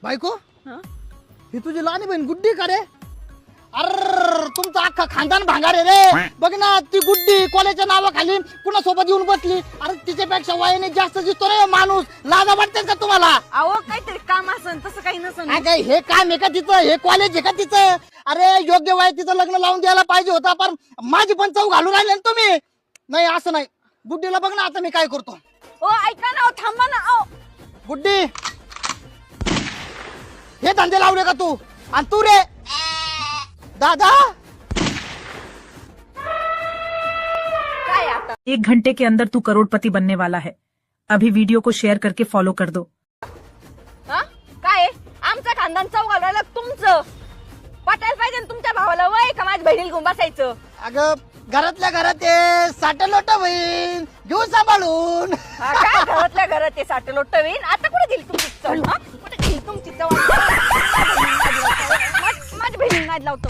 बायको हं? ही तुझी लहानी बहीण गुड्डी का रे? अर तुमचा अख्खा खानदान भांगार आहे रे. बघ ना ती गुड्डी कॉलेजच्या नावाखाली कुणा सोबत येऊन बसली. अरे तिच्यापेक्षा वयाने जास्त दिसतो रे माणूस. लाजा वाटते का तुम्हाला? अहो काहीतरी काम असन तसं काही नसन. अगं हे काम आहे का तिचं? हे कॉलेज आहे का तिचं? अरे योग्य वयात तिचं लग्न लावून द्यायला पाहिजे होता, पण माझी पण चव घालून राहिले ना तुम्ही. नाही असं नाही. गुड्डीला बघ ना आता मी काय करतो. ओ ऐका ना, थांबा ना. गुड्डी हे धंदे लावले का तू? आणि तू रे दादा? काय आता? 1 घंटे के अंदर तू करोड़पति बनने वाला है। अभी वीडियो को शेयर करके फॉलो कर दो। हा काय आमचं खानदान चव घालायला तुमचं पटायला पाहिजे ना तुमच्या भावाला. वय का माझ्या बहिणीला घेऊन बसायचं? अगं घरातल्या घरात ये साठ लोट होईल घेऊ सांभाळून. हा, काय घरातल्या घरात ते साठ लोट होईन. आता कुठे गेली तुमची चव? हा? कुठे गेली तुमची चव? माझ्या बहिणीला नाद लावतो.